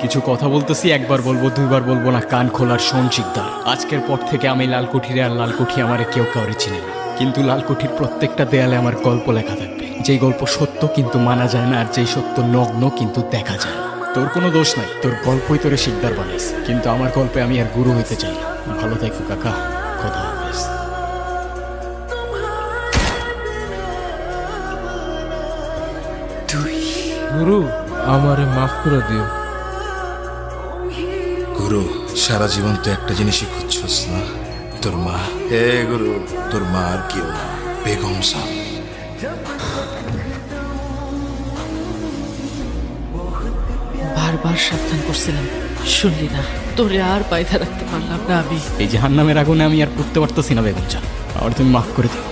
কিছু কথা বলতেছি, একবার বলবো দুইবার বলবো না, কান খোলার শোন শিকদার। আজকের পর থেকে আমি লালকুঠিরে আর লালকুঠি আমারে কেউ কাউরে চিনি না, কিন্তু লালকুঠির প্রত্যেকটা দেয়ালে আমার গল্প লেখা থাকবে। যেই গল্প সত্য কিন্তু মানা যায় না, আর যেই সত্য নগ্ন কিন্তু দেখা যায় না। তোর কোনো দোষ নাই, তোর গল্পই তোরে শিকদার বানাইছে, কিন্তু আমার গল্পে আমি আর গুরু হইতে চাই না। ভালো থাকো কাকা, খোদা হাফেজ। গুরু আমারে মাফ করে দিও। গুরু, সারা জীবন তো একটা জিনিসই খুঁজছস না, তোর মা। হে গুরু, তোর মা আর কেউ না, বেগম সাহ। বারবার সাবধান করছিলাম, শুনলি না। তোরে আর পায়দা রাখতে পারলাম না আমি। এই জাহান্নামের আগুনে আমি আর পড়তে পারতেছি না বেগম চা, আর তুমি মাফ করে দিও।